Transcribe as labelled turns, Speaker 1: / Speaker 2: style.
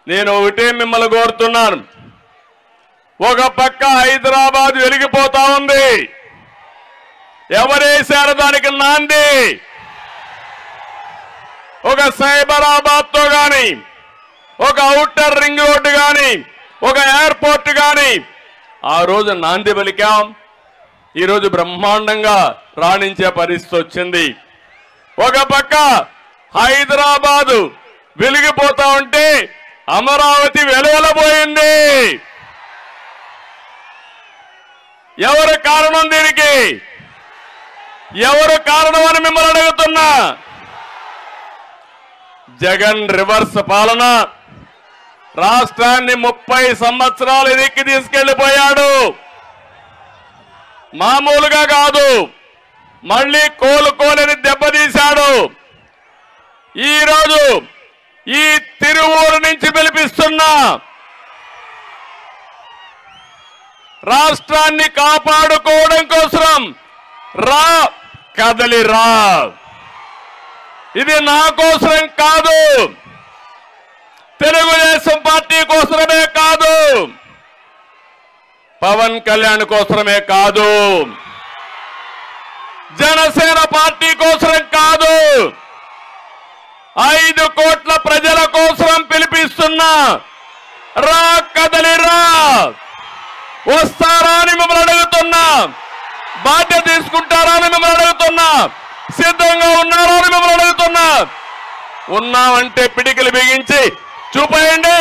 Speaker 1: నేను ఒకటే మిమ్మల్ని కోరుతున్నాను. ఒక పక్క హైదరాబాద్ వెలిగిపోతా ఉంది. ఎవరేశారు దానికి నాంది? ఒక సైబరాబాద్ తో గాని, ఒక ఔటర్ రింగ్ రోడ్డు గాని, ఒక ఎయిర్పోర్ట్ గాని ఆ రోజు నాంది పలికాం. ఈరోజు బ్రహ్మాండంగా రాణించే పరిస్థితి వచ్చింది. ఒక పక్క హైదరాబాదు వెలిగిపోతా ఉంటే అమరావతి వెలువలబోయింది. ఎవరు కారణం దీనికి? ఎవరు కారణం అని మిమ్మల్ని అడుగుతున్నా. జగన్ రివర్స్ పాలన రాష్ట్రాన్ని 30 సంవత్సరాలు ఎదిక్కి తీసుకెళ్లిపోయాడు. మామూలుగా కాదు, మళ్ళీ కోలుకోలేని దెబ్బతీశాడు. ఈరోజు ఈ తిరువూరు నుంచి పిలిపిస్తున్నా, రాష్ట్రాన్ని కాపాడుకోవడం కోసం రా, కదలి రా. ఇది నా కోసం కాదు, తెలుగుదేశం పార్టీ కోసమే కాదు, పవన్ కళ్యాణ్ కోసమే కాదు, జనసేన పార్టీ కోసం కాదు, 5 కోట్ల ప్రజల కోసం పిలిపిస్తున్నా. రా, కదలి రా. వస్తారా అని మిమ్మల్ని అడుగుతున్నా. బాధ్యత తీసుకుంటారా అని మిమ్మల్ని అడుగుతున్నా. సిద్ధంగా ఉన్నారా అని మిమ్మల్ని అడుగుతున్నా. ఉన్నామంటే పిడికిలు బిగించి చూపేయండి.